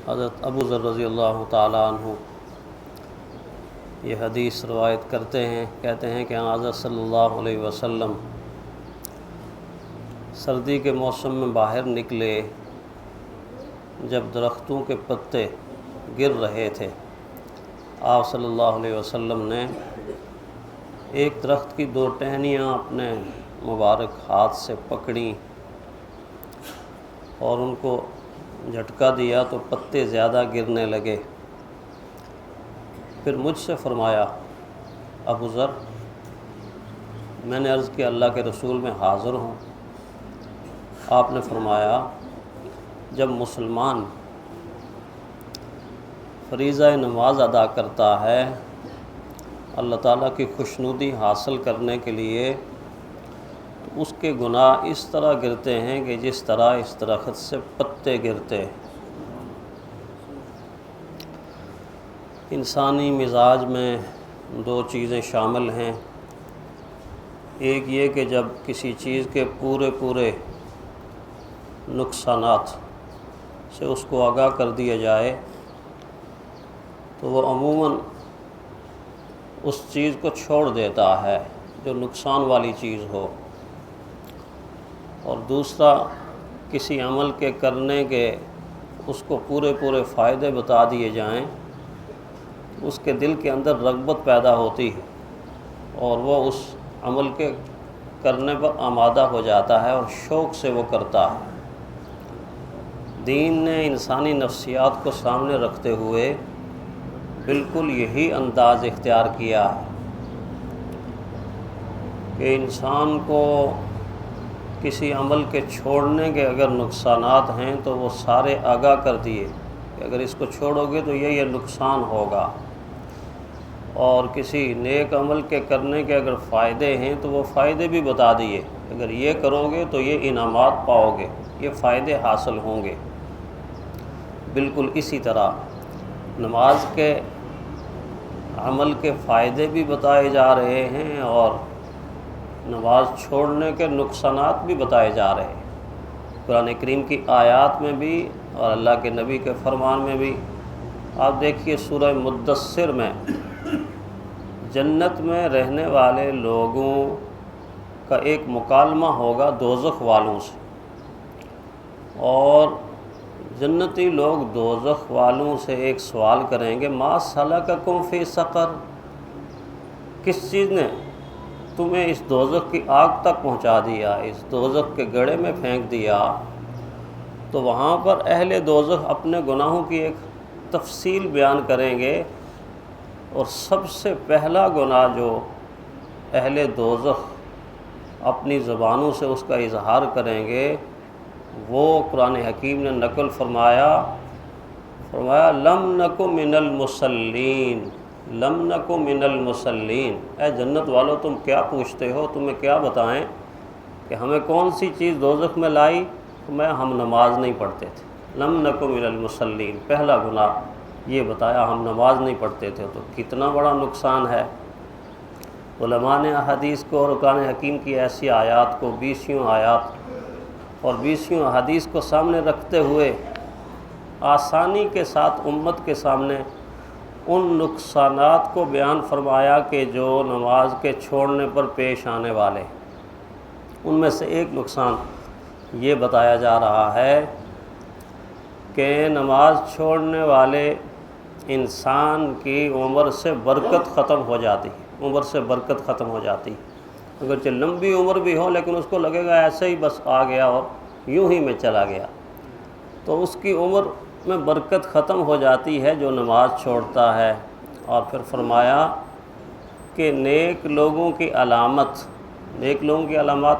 حضرت ابو ذر رضی اللہ تعالیٰ عنہ یہ حدیث روایت کرتے ہیں، کہتے ہیں کہ حضرت صلی اللہ علیہ وسلم سردی کے موسم میں باہر نکلے جب درختوں کے پتے گر رہے تھے۔ آپ صلی اللہ علیہ وسلم نے ایک درخت کی 2 ٹہنیاں اپنے مبارک ہاتھ سے پکڑیں اور ان کو جھٹکا دیا تو پتے زیادہ گرنے لگے۔ پھر مجھ سے فرمایا، ابو ذر، میں نے عرض کیا اللہ کے رسول میں حاضر ہوں۔ آپ نے فرمایا، جب مسلمان فریضہ نماز ادا کرتا ہے اللہ تعالیٰ کی خوشنودی حاصل کرنے کے لیے، تو اس کے گناہ اس طرح گرتے ہیں کہ جس طرح اس درخت سے پتے گرتے۔ انسانی مزاج میں 2 چیزیں شامل ہیں، ایک یہ کہ جب کسی چیز کے پورے نقصانات سے اس کو آگاہ کر دیا جائے تو وہ عموماً اس چیز کو چھوڑ دیتا ہے جو نقصان والی چیز ہو، اور دوسرا کسی عمل کے کرنے کے اس کو پورے فائدے بتا دیے جائیں، اس کے دل کے اندر رغبت پیدا ہوتی ہے اور وہ اس عمل کے کرنے پر آمادہ ہو جاتا ہے اور شوق سے وہ کرتا ہے۔ دین نے انسانی نفسیات کو سامنے رکھتے ہوئے بالکل یہی انداز اختیار کیا ہے کہ انسان کو کسی عمل کے چھوڑنے کے اگر نقصانات ہیں تو وہ سارے آگاہ کر دیے کہ اگر اس کو چھوڑو گے تو یہ نقصان ہوگا، اور کسی نیک عمل کے کرنے کے اگر فائدے ہیں تو وہ فائدے بھی بتا دیے، اگر یہ کرو گے تو یہ انعامات پاؤ گے، یہ فائدے حاصل ہوں گے۔ بالکل اسی طرح نماز کے عمل کے فائدے بھی بتائے جا رہے ہیں اور نماز چھوڑنے کے نقصانات بھی بتائے جا رہے ہیں۔ قرآن کریم کی آیات میں بھی اور اللہ کے نبی کے فرمان میں بھی آپ دیکھیے، سورہ مدثر میں جنت میں رہنے والے لوگوں کا ایک مکالمہ ہوگا دوزخ والوں سے، اور جنتی لوگ دوزخ والوں سے ایک سوال کریں گے، ما سلککم فی سقر، کس چیز نے تمہیں اس دوزخ کی آگ تک پہنچا دیا، اس دوزخ کے گڑھے میں پھینک دیا؟ تو وہاں پر اہل دوزخ اپنے گناہوں کی ایک تفصیل بیان کریں گے، اور سب سے پہلا گناہ جو اہل دوزخ اپنی زبانوں سے اس کا اظہار کریں گے وہ قرآن حکیم نے نقل فرمایا لم نکو من المصلین، لم نکو من المصلین۔ اے جنت والو، تم کیا پوچھتے ہو، تمہیں کیا بتائیں کہ ہمیں کون سی چیز دوزخ میں لائی؟ ہم نماز نہیں پڑھتے تھے۔ لم نکو من المصلین، پہلا گناہ یہ بتایا، ہم نماز نہیں پڑھتے تھے۔ تو کتنا بڑا نقصان ہے۔ علماء نے احادیث کو اور قرآن حکیم کی ایسی آیات کو 20 آیات اور 20 احادیث کو سامنے رکھتے ہوئے آسانی کے ساتھ امت کے سامنے ان نقصانات کو بیان فرمایا کہ جو نماز کے چھوڑنے پر پیش آنے والے، ان میں سے ایک نقصان یہ بتایا جا رہا ہے کہ نماز چھوڑنے والے انسان کی عمر سے برکت ختم ہو جاتی ہے، عمر سے برکت ختم ہو جاتی ہے۔ اگرچہ لمبی عمر بھی ہو لیکن اس کو لگے گا ایسے ہی بس آ گیا اور یوں ہی میں چلا گیا، تو اس کی عمر میں برکت ختم ہو جاتی ہے جو نماز چھوڑتا ہے۔ اور پھر فرمایا کہ نیک لوگوں کی علامات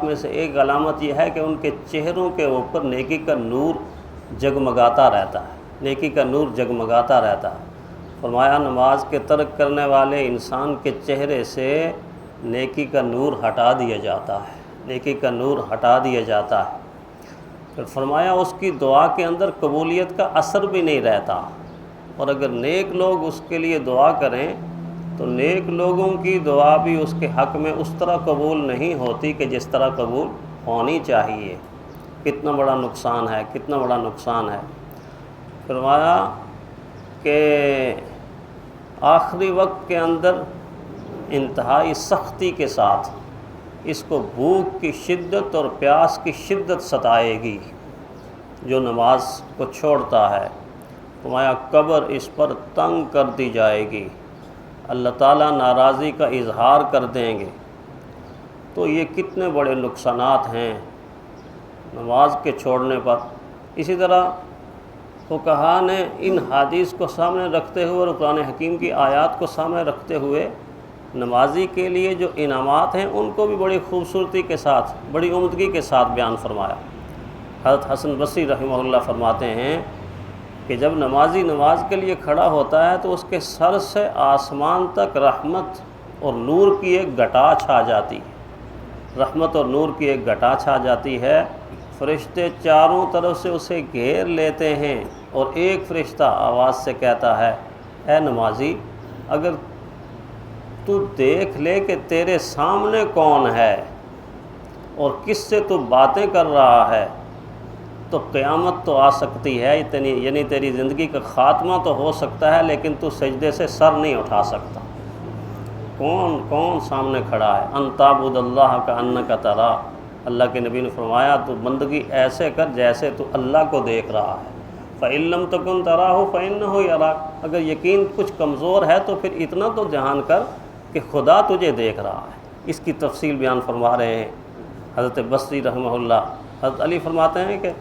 میں سے ایک علامت یہ ہے کہ ان کے چہروں کے اوپر نیکی کا نور جگمگاتا رہتا ہے، نیکی کا نور جگمگاتا رہتا ہے۔ فرمایا نماز کے ترک کرنے والے انسان کے چہرے سے نیکی کا نور ہٹا دیا جاتا ہے، نیکی کا نور ہٹا دیا جاتا ہے۔ پھر فرمایا اس کی دعا کے اندر قبولیت کا اثر بھی نہیں رہتا، اور اگر نیک لوگ اس کے لیے دعا کریں تو نیک لوگوں کی دعا بھی اس کے حق میں اس طرح قبول نہیں ہوتی کہ جس طرح قبول ہونی چاہیے۔ کتنا بڑا نقصان ہے، کتنا بڑا نقصان ہے۔ فرمایا کہ آخری وقت کے اندر انتہائی سختی کے ساتھ اس کو بھوک کی شدت اور پیاس کی شدت ستائے گی جو نماز کو چھوڑتا ہے۔ فرمایا قبر اس پر تنگ کر دی جائے گی، اللہ تعالیٰ ناراضی کا اظہار کر دیں گے۔ تو یہ کتنے بڑے نقصانات ہیں نماز کے چھوڑنے پر۔ اسی طرح فقہا نے ان حدیث کو سامنے رکھتے ہوئے اور قرآن حکیم کی آیات کو سامنے رکھتے ہوئے نمازی کے لیے جو انعامات ہیں ان کو بھی بڑی خوبصورتی کے ساتھ، بڑی عمدگی کے ساتھ بیان فرمایا۔ حضرت حسن بصری رحمہ اللہ فرماتے ہیں کہ جب نمازی نماز کے لیے کھڑا ہوتا ہے تو اس کے سر سے آسمان تک رحمت اور نور کی ایک گھٹا چھا جاتی ہے، رحمت اور نور کی ایک گھٹا چھا جاتی ہے۔ فرشتے چاروں طرف سے اسے گھیر لیتے ہیں اور ایک فرشتہ آواز سے کہتا ہے، اے نمازی، اگر تو دیکھ لے کہ تیرے سامنے کون ہے اور کس سے تو باتیں کر رہا ہے تو قیامت تو آ سکتی ہے، یعنی تیری زندگی کا خاتمہ تو ہو سکتا ہے لیکن تو سجدے سے سر نہیں اٹھا سکتا۔ کون سامنے کھڑا ہے؟ ان تعبد اللہ کانک تراہ، اللہ کے نبی نے فرمایا تو بندگی ایسے کر جیسے تو اللہ کو دیکھ رہا ہے۔ فَإِن لَّمْ تَكُن تَرَاهُ فَإِنَّهُ يَرَاكَ، اگر یقین کچھ کمزور ہے تو پھر اتنا تو دھیان کر کہ خدا تجھے دیکھ رہا ہے۔ اس کی تفصیل بیان فرما رہے ہیں حضرت بصری رحمہ اللہ۔ حضرت علی فرماتے ہیں کہ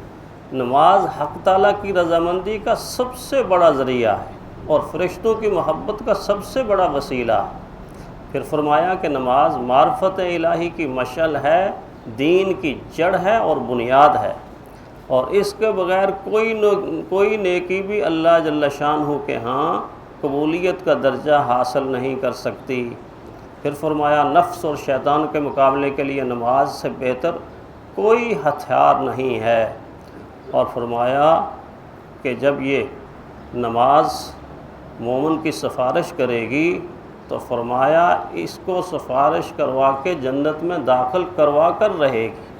نماز حق تعالیٰ کی رضامندی کا سب سے بڑا ذریعہ ہے اور فرشتوں کی محبت کا سب سے بڑا وسیلہ ہے۔ پھر فرمایا کہ نماز معرفت الہی کی مشعل ہے، دین کی جڑ ہے اور بنیاد ہے، اور اس کے بغیر کوئی نیکی بھی اللہ جل شانہ کے ہاں قبولیت کا درجہ حاصل نہیں کر سکتی۔ پھر فرمایا نفس اور شیطان کے مقابلے کے لیے نماز سے بہتر کوئی ہتھیار نہیں ہے، اور فرمایا کہ جب یہ نماز مومن کی سفارش کرے گی تو فرمایا اس کو سفارش کروا کے جنت میں داخل کروا کر رہے گی۔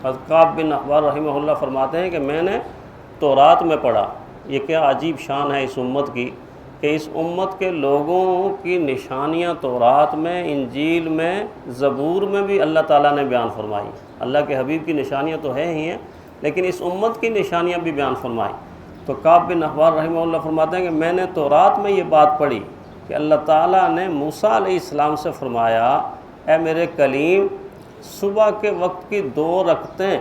حضرت کعب بن احبار رحمہ اللہ فرماتے ہیں کہ میں نے تورات میں پڑھا، یہ کیا عجیب شان ہے اس امت کی کہ اس امت کے لوگوں کی نشانیاں تورات میں، انجیل میں، زبور میں بھی اللہ تعالیٰ نے بیان فرمائی۔ اللہ کے حبیب کی نشانیاں تو ہیں ہی ہیں لیکن اس امت کی نشانیاں بھی بیان فرمائی۔ تو کعب بن احبار رحمہ اللہ فرماتے ہیں کہ میں نے تورات میں یہ بات پڑھی کہ اللہ تعالیٰ نے موسیٰ علیہ السلام سے فرمایا، اے میرے کلیم، صبح کے وقت کی 2 رکعتیں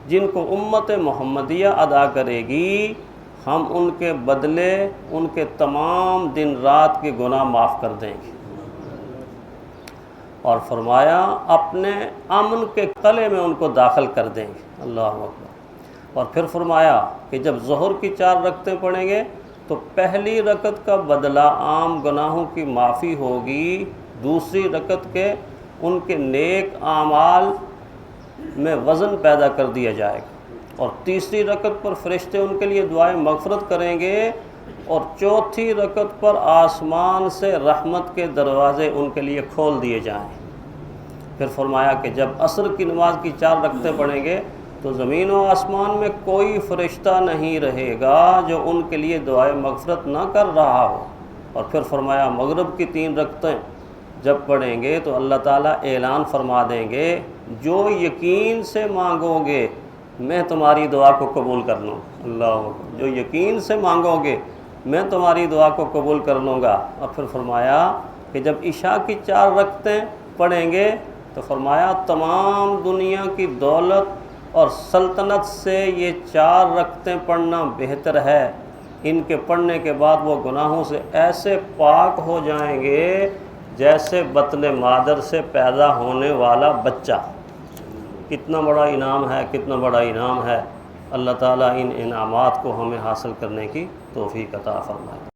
جن کو امت محمدیہ ادا کرے گی، ہم ان کے بدلے ان کے تمام دن رات کے گناہ معاف کر دیں گے، اور فرمایا اپنے امن کے قلعے میں ان کو داخل کر دیں گے۔ اللہ اکبر۔ اور پھر فرمایا کہ جب ظہر کی 4 رکعتیں پڑھیں گے تو پہلی رکعت کا بدلہ عام گناہوں کی معافی ہوگی، دوسری رکعت کے ان کے نیک اعمال میں وزن پیدا کر دیا جائے گا، اور تیسری رکعت پر فرشتے ان کے لیے دعائیں مغفرت کریں گے، اور چوتھی رکعت پر آسمان سے رحمت کے دروازے ان کے لیے کھول دیے جائیں۔ پھر فرمایا کہ جب عصر کی نماز کی 4 رکعتیں پڑھیں گے تو زمین و آسمان میں کوئی فرشتہ نہیں رہے گا جو ان کے لیے دعائیں مغفرت نہ کر رہا ہو۔ اور پھر فرمایا مغرب کی 3 رکعتیں جب پڑھیں گے تو اللہ تعالیٰ اعلان فرما دیں گے، جو یقین سے مانگو گے میں تمہاری دعا کو قبول کر لوں۔ اللہ اکبر۔ جو یقین سے مانگو گے میں تمہاری دعا کو قبول کر لوں گا۔ اور پھر فرمایا کہ جب عشاء کی 4 رکعتیں پڑھیں گے تو فرمایا تمام دنیا کی دولت اور سلطنت سے یہ 4 رکعتیں پڑھنا بہتر ہے، ان کے پڑھنے کے بعد وہ گناہوں سے ایسے پاک ہو جائیں گے جیسے بطن مادر سے پیدا ہونے والا بچہ۔ کتنا بڑا انعام ہے، کتنا بڑا انعام ہے۔ اللہ تعالیٰ ان انعامات کو ہمیں حاصل کرنے کی توفیق عطا فرمائے۔